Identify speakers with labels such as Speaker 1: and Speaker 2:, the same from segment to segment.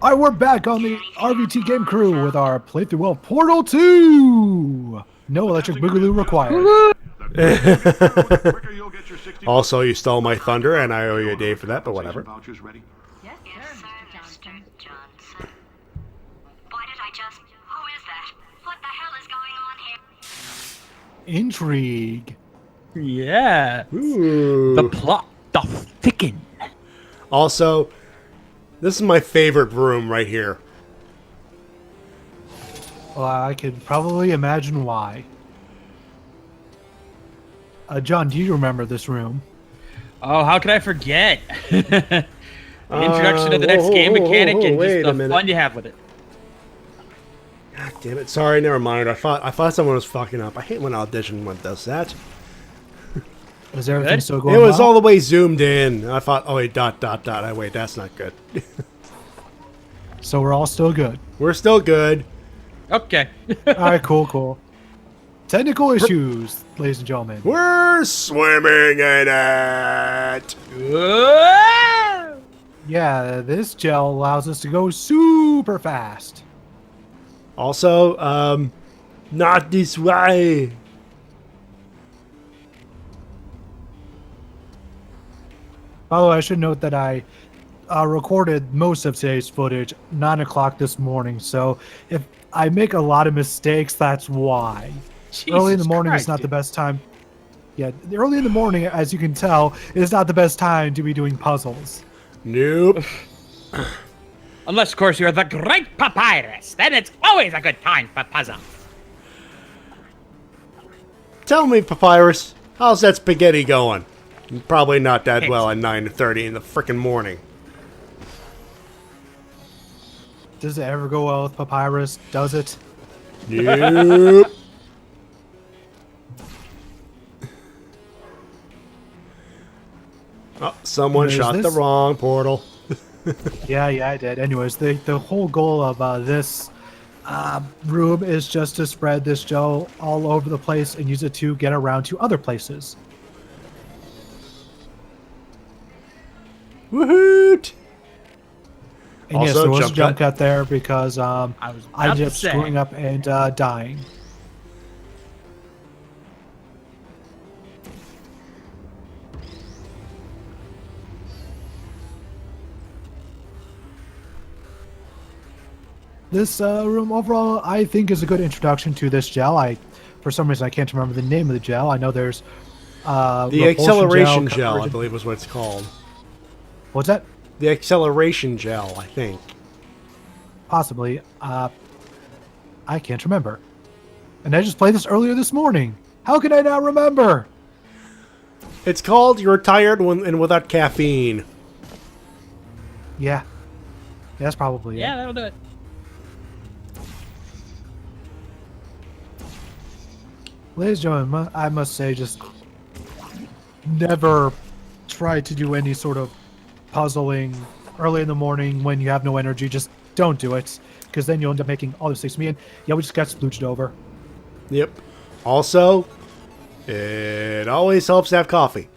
Speaker 1: Alright, we're back on the RVT game crew with our playthrough of Portal 2! No electric boogaloo required.
Speaker 2: Also, you stole my thunder, and I owe you a day for that, but whatever.
Speaker 3: Yes, sir, Mr. Johnson. Why did I just... Who is that? What the hell is going on here?
Speaker 1: Intrigue.
Speaker 4: Yeah.
Speaker 2: Ooh.
Speaker 4: The plot doth thicken.
Speaker 2: Also, this is my favorite room right here.
Speaker 1: Well, I could probably imagine why. John, do you remember this room?
Speaker 4: Oh, how could I forget? The introduction to the next game mechanic and
Speaker 2: wait
Speaker 4: just
Speaker 2: a
Speaker 4: the
Speaker 2: minute.
Speaker 4: fun you have with it.
Speaker 2: God damn it! Sorry, never mind. I thought someone was fucking up. I hate when Audition one does that.
Speaker 1: Is everything
Speaker 4: Good.
Speaker 1: still going
Speaker 2: It was
Speaker 1: well?
Speaker 2: all the way zoomed in. I thought, oh wait, dot. Wait, that's not good.
Speaker 1: So we're all still good.
Speaker 2: We're still good.
Speaker 4: Okay.
Speaker 1: Alright, cool. Technical issues, ladies and gentlemen.
Speaker 2: We're swimming in it.
Speaker 1: Yeah, this gel allows us to go super fast.
Speaker 2: Also, not this way.
Speaker 1: By the way, I should note that I recorded most of today's footage 9 o'clock this morning, so if I make a lot of mistakes, that's why. Early in the
Speaker 4: Jesus
Speaker 1: morning
Speaker 4: Christ,
Speaker 1: is not the
Speaker 4: dude.
Speaker 1: best time. Yeah, early in the morning, as you can tell, is not the best time to be doing puzzles.
Speaker 2: Nope.
Speaker 4: Unless, of course, you're the great papyrus. Then it's always a good time for puzzles.
Speaker 2: Tell me, Papyrus, how's that spaghetti going? Probably not that well at 9:30 in the frickin' morning.
Speaker 1: Does it ever go well with Papyrus? Does it?
Speaker 2: Nope. Oh, someone
Speaker 1: There's
Speaker 2: shot the
Speaker 1: this-
Speaker 2: wrong portal.
Speaker 1: Yeah, I did. Anyways, the whole goal of this room is just to spread this gel all over the place and use it to get around to other places.
Speaker 2: Woohoo!
Speaker 1: And yes,
Speaker 2: Also,
Speaker 1: there was a
Speaker 2: jump
Speaker 1: jump
Speaker 2: cut.
Speaker 1: cut there because
Speaker 4: was
Speaker 1: I
Speaker 4: about
Speaker 1: ended
Speaker 4: to
Speaker 1: up
Speaker 4: say.
Speaker 1: screwing up and dying. This room overall, I think, is a good introduction to this gel. For some reason, I can't remember the name of the gel. I know there's
Speaker 2: The
Speaker 1: repulsion
Speaker 2: acceleration gel, I
Speaker 1: conversion-
Speaker 2: believe, was what it's called.
Speaker 1: What's that?
Speaker 2: The acceleration gel, I think.
Speaker 1: Possibly. I can't remember. And I just played this earlier this morning. How can I not remember?
Speaker 2: It's called You're Tired and Without Caffeine.
Speaker 1: Yeah. That's probably
Speaker 4: Yeah,
Speaker 1: it.
Speaker 4: that'll do it.
Speaker 1: Ladies and gentlemen, I must say, just never try to do any sort of puzzling early in the morning when you have no energy. Just don't do it, because then you'll end up making all the mistakes. Me and yeah, we just got splooched over.
Speaker 2: Yep. Also, it always helps to have coffee.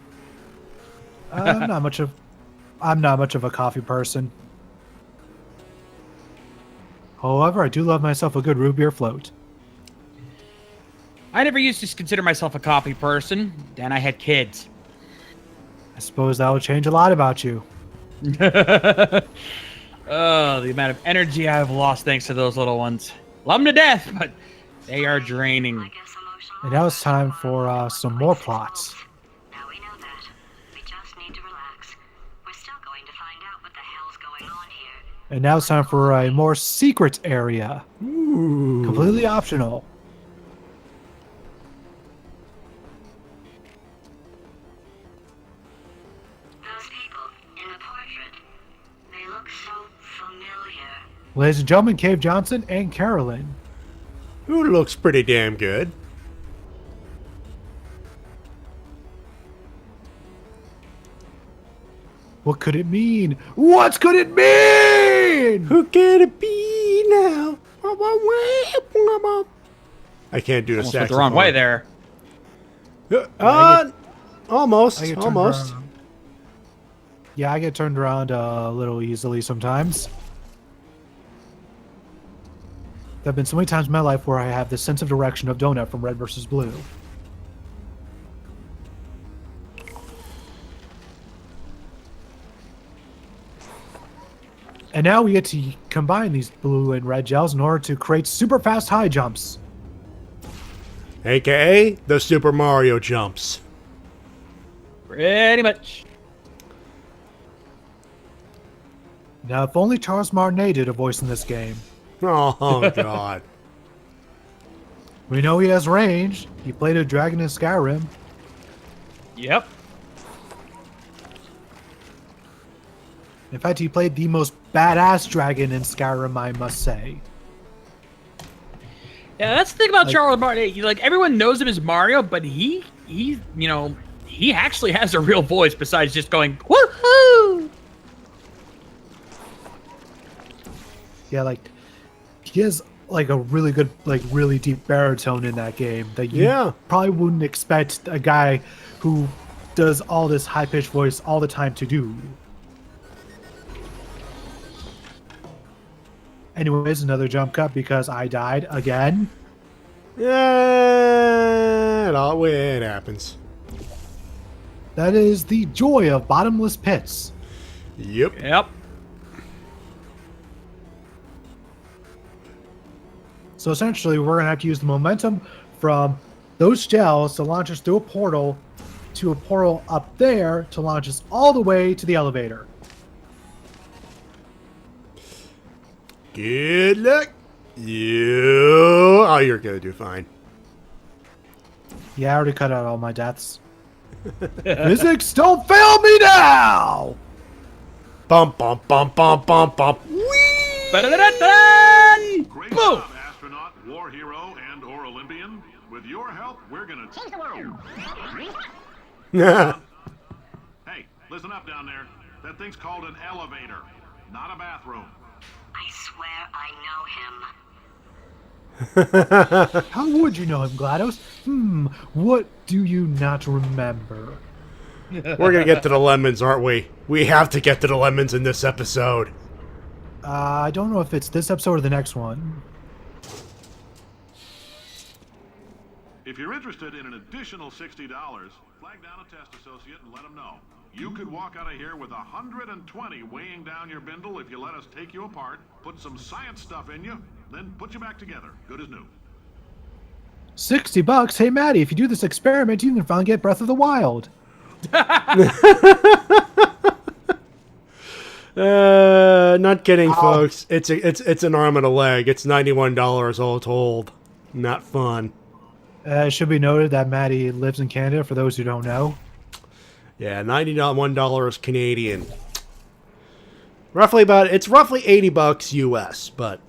Speaker 1: I'm not much of a coffee person. However, I do love myself a good root beer float.
Speaker 4: I never used to consider myself a coffee person. Then I had kids.
Speaker 1: I suppose that will change a lot about you.
Speaker 4: Oh, the amount of energy I've lost thanks to those little ones. Love them to death, but they are draining.
Speaker 3: I guess emotional...
Speaker 1: And now it's time for some more plots.
Speaker 3: Now we know that. We just need to relax. We're still going to find out what the hell's going on here.
Speaker 1: And now it's time for a more secret area.
Speaker 2: Ooh.
Speaker 1: Completely optional.
Speaker 3: Those people in the portrait, they look so familiar.
Speaker 1: Ladies and gentlemen, Cave Johnson and Carolyn.
Speaker 2: Who looks pretty damn good.
Speaker 1: What could it mean? What could it mean?
Speaker 2: Who can it be now? I can't do the
Speaker 4: Almost went
Speaker 2: saxophone.
Speaker 4: the wrong way there.
Speaker 2: Almost.
Speaker 1: I get turned
Speaker 2: Almost.
Speaker 1: around. Yeah, I get turned around a little easily sometimes. have been so many times in my life where I have this sense of direction of donut from red versus blue. And now we get to combine these blue and red gels in order to create super fast high jumps.
Speaker 2: AKA the Super Mario jumps.
Speaker 4: Pretty much.
Speaker 1: Now, if only Charles Martinet did a voice in this game.
Speaker 2: Oh, God.
Speaker 1: We know he has range. He played a dragon in Skyrim.
Speaker 4: Yep.
Speaker 1: In fact, he played the most badass dragon in Skyrim, I must say.
Speaker 4: Yeah, that's the thing about Charles Martinet. Like, everyone knows him as Mario, but he actually has a real voice besides just going, woohoo!
Speaker 1: Yeah, like, he has, like, a really good, like, really deep baritone in that game that you probably wouldn't expect a guy who does all this high-pitched voice all the time to do. Anyways, another jump cut because I died again.
Speaker 2: Yeah, it happens.
Speaker 1: That is the joy of bottomless pits.
Speaker 2: Yep.
Speaker 4: Yep.
Speaker 1: So essentially, we're going to have to use the momentum from those gels to launch us through a portal to a portal up there to launch us all the way to the elevator.
Speaker 2: Good luck. Oh, you're gonna do fine.
Speaker 1: Yeah, I already cut out all my deaths. Physics, don't fail me now!
Speaker 2: Bump, bump, bump, bump, bump, bump. Whee!
Speaker 4: Ba-da-da-da-da!
Speaker 5: Great
Speaker 4: Boom!
Speaker 5: job, astronaut, war hero, and or Olympian. With your help, we're gonna change the world. Hey, listen up down there. That thing's called an elevator, not a bathroom.
Speaker 3: I swear I know him.
Speaker 1: How would you know him, GLaDOS? What do you not remember?
Speaker 2: We're gonna get to the lemons, aren't we? We have to get to the lemons in this episode.
Speaker 1: I don't know if it's this episode or the next one.
Speaker 5: If you're interested in an additional $60, flag down a test associate and let them know. You could walk out of here with 120 weighing down your bindle if you let us take you apart, put some science stuff in you, then put you back together, good as new.
Speaker 1: $60? Hey, Matty, if you do this experiment, you can finally get Breath of the Wild.
Speaker 2: Not kidding, folks. It's an arm and a leg. It's $91 all told. Not fun.
Speaker 1: It should be noted that Matty lives in Canada, for those who don't know.
Speaker 2: Yeah, $91 Canadian. It's roughly $80 US, but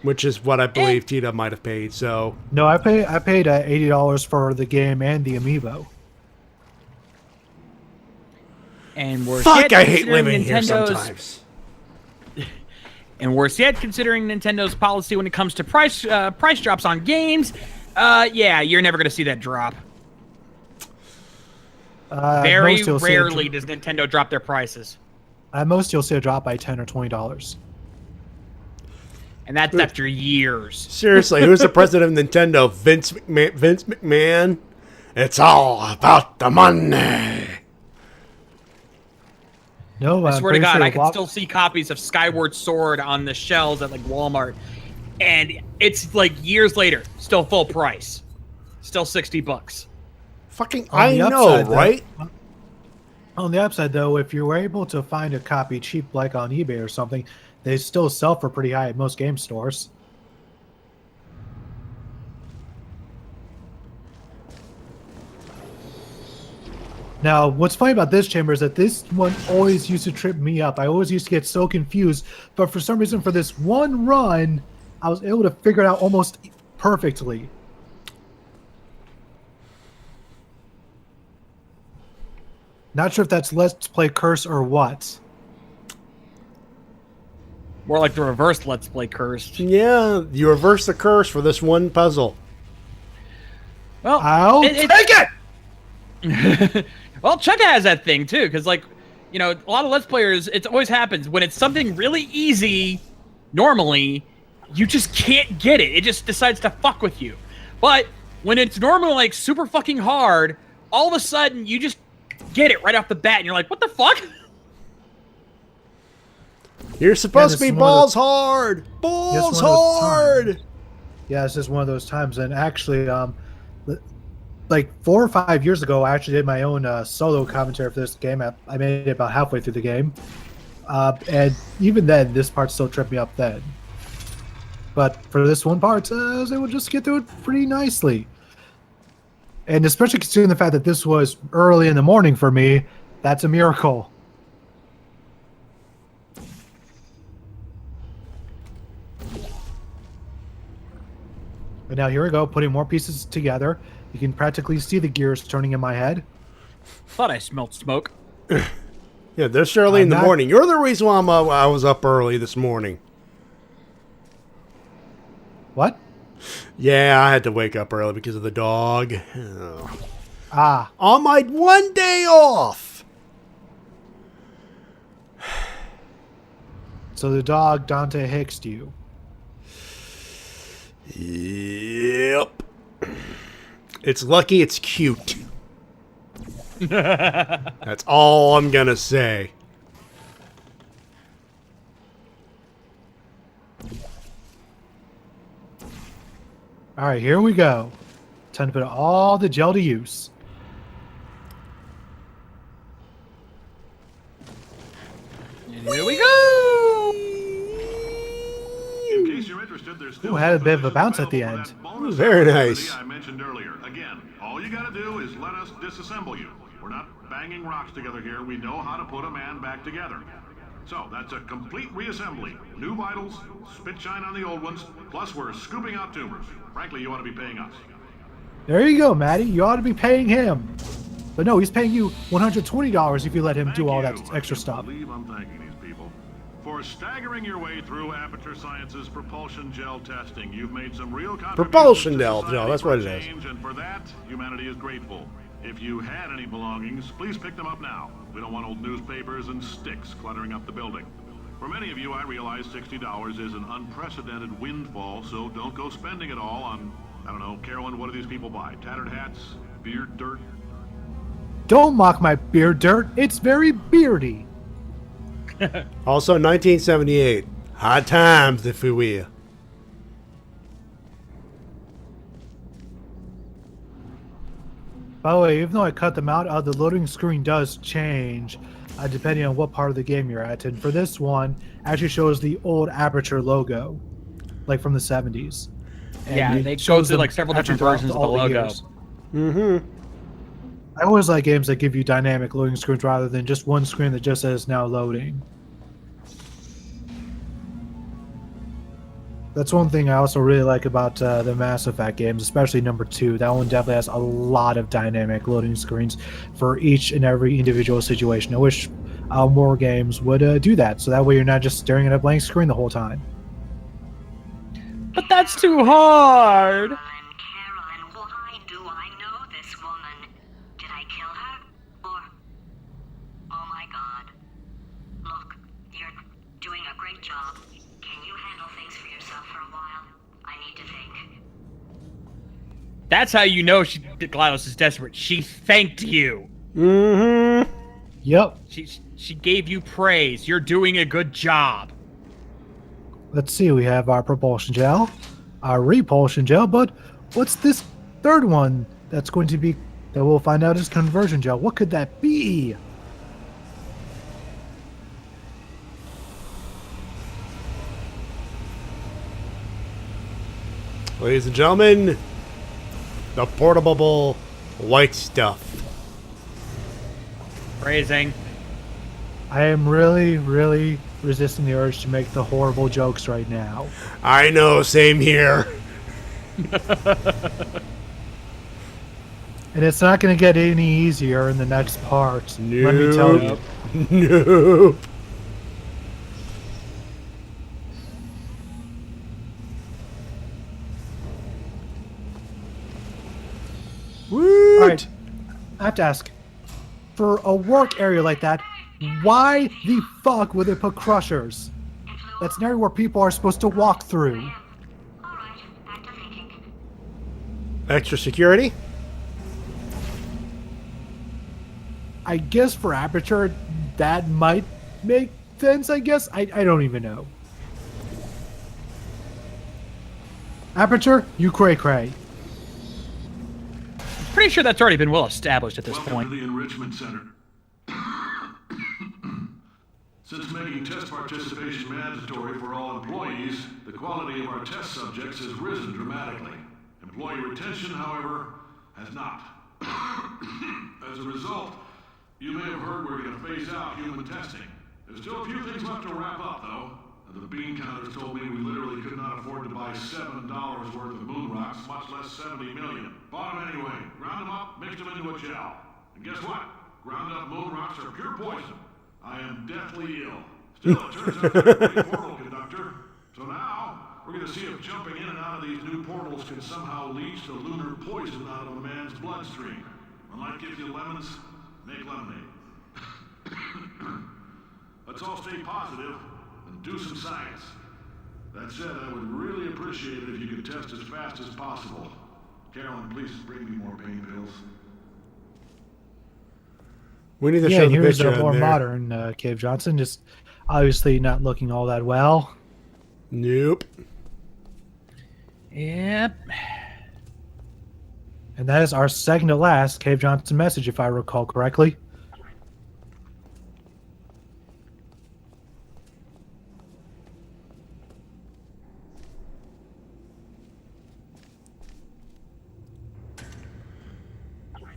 Speaker 2: which is what I believe Tita might have paid. So
Speaker 1: No, I paid $80 for the game and the amiibo.
Speaker 4: And worse
Speaker 2: fuck,
Speaker 4: yet,
Speaker 2: I hate
Speaker 4: considering
Speaker 2: living here
Speaker 4: Nintendo's-
Speaker 2: sometimes.
Speaker 4: And worse yet, considering Nintendo's policy when it comes to price drops on games, yeah, you're never going to see that drop. Very
Speaker 1: most you'll see
Speaker 4: rarely does Nintendo drop their prices.
Speaker 1: At most, you'll see a drop by $10 or $20.
Speaker 4: And that's after years.
Speaker 2: Seriously, who's the president of Nintendo? Vince McMahon? It's all about the money.
Speaker 1: No,
Speaker 4: I
Speaker 1: I'm
Speaker 4: swear to
Speaker 1: pretty
Speaker 4: God,
Speaker 1: sure
Speaker 4: I can
Speaker 1: Wap-
Speaker 4: still see copies of Skyward Sword on the shelves at like Walmart. And it's like years later, still full price. Still $60.
Speaker 2: Fucking,
Speaker 1: On
Speaker 2: I
Speaker 1: the
Speaker 2: know,
Speaker 1: upside, though-
Speaker 2: right?
Speaker 1: On the upside, though, if you were able to find a copy cheap, like on eBay or something, they still sell for pretty high at most game stores. Now, what's funny about this chamber is that this one always used to trip me up. I always used to get so confused, but for some reason, for this one run, I was able to figure it out almost perfectly. Not sure if that's Let's Play Curse or what.
Speaker 4: More like the reverse Let's Play Cursed.
Speaker 2: Yeah, you reverse the curse for this one puzzle.
Speaker 4: Well,
Speaker 1: I'll take it!
Speaker 4: Well, Chugga has that thing too, because like, you know, a lot of Let's Players, it always happens when it's something really easy. Normally, you just can't get it. It just decides to fuck with you. But when it's normally like super fucking hard, all of a sudden you just get it right off the bat, and you're like, what the fuck?
Speaker 2: You're supposed to
Speaker 1: this
Speaker 2: be
Speaker 1: is one of
Speaker 2: balls
Speaker 1: the-
Speaker 2: hard!
Speaker 1: Yes,
Speaker 2: Balls
Speaker 1: one of those
Speaker 2: hard!
Speaker 1: Yeah, it's just one of those times. And actually, like 4 or 5 years ago, I actually did my own solo commentary for this game. I made it about halfway through the game. And even then, this part still tripped me up then. But for this one part, I was able to just get through it pretty nicely. And especially considering the fact that this was early in the morning for me, that's a miracle. And now here we go, putting more pieces together. You can practically see the gears turning in my head.
Speaker 4: Thought I smelled smoke.
Speaker 2: Yeah, this early in the morning. You're the reason why I was up early this morning.
Speaker 1: What?
Speaker 2: Yeah, I had to wake up early because of the dog. Oh.
Speaker 1: Ah,
Speaker 2: On my one day off!
Speaker 1: so the dog Dante Hicksed you.
Speaker 2: Yep. It's lucky it's cute. That's all I'm gonna say.
Speaker 1: All right, here we go. Time to put all the gel to use.
Speaker 4: Here we go!
Speaker 5: In case you're interested, there's still
Speaker 1: Ooh, had a bit of a
Speaker 5: positions
Speaker 1: bounce at the
Speaker 5: available
Speaker 1: end.
Speaker 5: for that bonus
Speaker 2: Very
Speaker 5: opportunity
Speaker 2: nice.
Speaker 5: I mentioned earlier. Again, all you gotta do is let us disassemble you. We're not banging rocks together here. We know how to put a man back together. So that's a complete reassembly. New vitals, spit shine on the old ones, plus we're scooping out tumors. Frankly, you ought to be paying us.
Speaker 1: There you go, Matty. You ought to be paying him. But no, he's paying you $120 if you let him
Speaker 5: Thank
Speaker 1: do all
Speaker 5: you.
Speaker 1: that
Speaker 5: I
Speaker 1: extra
Speaker 5: can't
Speaker 1: stuff.
Speaker 5: believe I'm thanking these people. For staggering your way through Aperture Science's propulsion gel testing, you've made some real contributions
Speaker 2: Propulsion
Speaker 5: to
Speaker 2: gel,
Speaker 5: society
Speaker 2: that's
Speaker 5: for
Speaker 2: what it is.
Speaker 5: change, and for that, humanity is grateful. If you had any belongings, please pick them up now. We don't want old newspapers and sticks cluttering up the building. For many of you, I realize $60 is an unprecedented windfall, so don't go spending it all on, I don't know, Carolyn, what do these people buy? Tattered hats? Beard dirt?
Speaker 1: Don't mock my beard dirt. It's very beardy.
Speaker 2: Also, 1978. Hard times, if we will.
Speaker 1: By the way, even though I cut them out, the loading screen does change depending on what part of the game you're at. And for this one, actually shows the old Aperture logo, like from the 70s. And
Speaker 4: Yeah,
Speaker 1: it
Speaker 4: they go
Speaker 1: shows
Speaker 4: through
Speaker 1: them
Speaker 4: like several
Speaker 1: actually
Speaker 4: different
Speaker 1: throughout
Speaker 4: versions of the
Speaker 1: all
Speaker 4: logo.
Speaker 1: years.
Speaker 2: Mm-hmm.
Speaker 1: I always like games that give you dynamic loading screens rather than just one screen that just says now loading. That's one thing I also really like about the Mass Effect games, especially number 2. That one definitely has a lot of dynamic loading screens for each and every individual situation. I wish more games would do that, so that way you're not just staring at a blank screen the whole time.
Speaker 4: But that's too hard!
Speaker 3: Caroline, why do I know this woman? Did I kill her? Or... Oh my god. Look, you're doing a great job. Can you handle things for yourself for a while? I need to think.
Speaker 4: That's how you know GLaDOS is desperate. She thanked you.
Speaker 2: Mm-hmm.
Speaker 1: Yep.
Speaker 4: She gave you praise. You're doing a good job.
Speaker 1: Let's see, we have our propulsion gel, our repulsion gel, but what's this third one that's going to be, that we'll find out is conversion gel? What could that be?
Speaker 2: Ladies and gentlemen, the portable white stuff.
Speaker 4: Phrasing.
Speaker 1: I am really resisting the urge to make the horrible jokes right now.
Speaker 2: I know, same here.
Speaker 1: And it's not going to get any easier in the next part. Let me tell you.
Speaker 2: Nope. Woot!
Speaker 1: Alright, I have to ask. For a work area like that, why the fuck would they put crushers?
Speaker 3: It flew
Speaker 1: That's an area where people are supposed to walk through.
Speaker 3: All right, back to thinking.
Speaker 2: Extra security?
Speaker 1: I guess for Aperture, that might make sense, I guess. I don't even know. Aperture, you cray-cray.
Speaker 4: Pretty sure that's already been well established at this
Speaker 5: Welcome
Speaker 4: point.
Speaker 5: to the Enrichment Center. Since making test participation mandatory for all employees, the quality of our test subjects has risen dramatically. Employee retention, however, has not. As a result, you may have heard we're going to phase out human testing. There's still a few things left to wrap up, though. The bean counters told me we literally could not afford to buy $7 worth of moon rocks, much less 70 million. Bought them anyway, ground them up, mixed them into a gel. And guess what? Ground up moon rocks are pure poison. I am deathly ill. Still, it turns out they're a great portal conductor. So now, we're going to see if jumping in and out of these new portals can somehow leach the lunar poison out of a man's bloodstream. When life gives you lemons, make lemonade. Let's all stay positive and do some science. That said, I would really appreciate it if you could test as fast as possible. Carolyn, please bring me more pain pills.
Speaker 2: We need to
Speaker 1: Yeah,
Speaker 2: show
Speaker 1: and
Speaker 2: the
Speaker 1: here's
Speaker 2: picture
Speaker 1: the
Speaker 2: in
Speaker 1: more
Speaker 2: there.
Speaker 1: modern Cave Johnson, just obviously not looking all that well.
Speaker 2: Nope.
Speaker 4: Yep.
Speaker 1: And that is our second to last Cave Johnson message, if I recall correctly.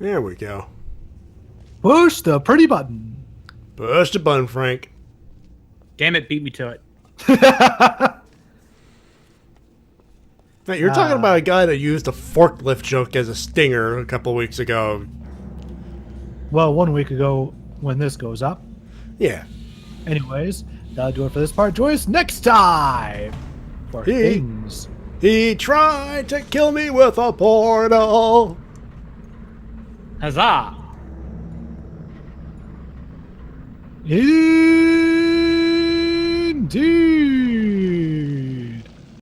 Speaker 2: There we go.
Speaker 1: Push the pretty button.
Speaker 2: Push the button, Frank.
Speaker 4: Damn it, beat me to it.
Speaker 2: Hey, you're talking about a guy that used a forklift joke as a stinger a couple weeks ago.
Speaker 1: Well, 1 week ago when this goes up.
Speaker 2: Yeah.
Speaker 1: Anyways, that'll do it for this part. Join us next time for things.
Speaker 2: He tried to kill me with a portal.
Speaker 4: Huzzah!
Speaker 1: Indeed.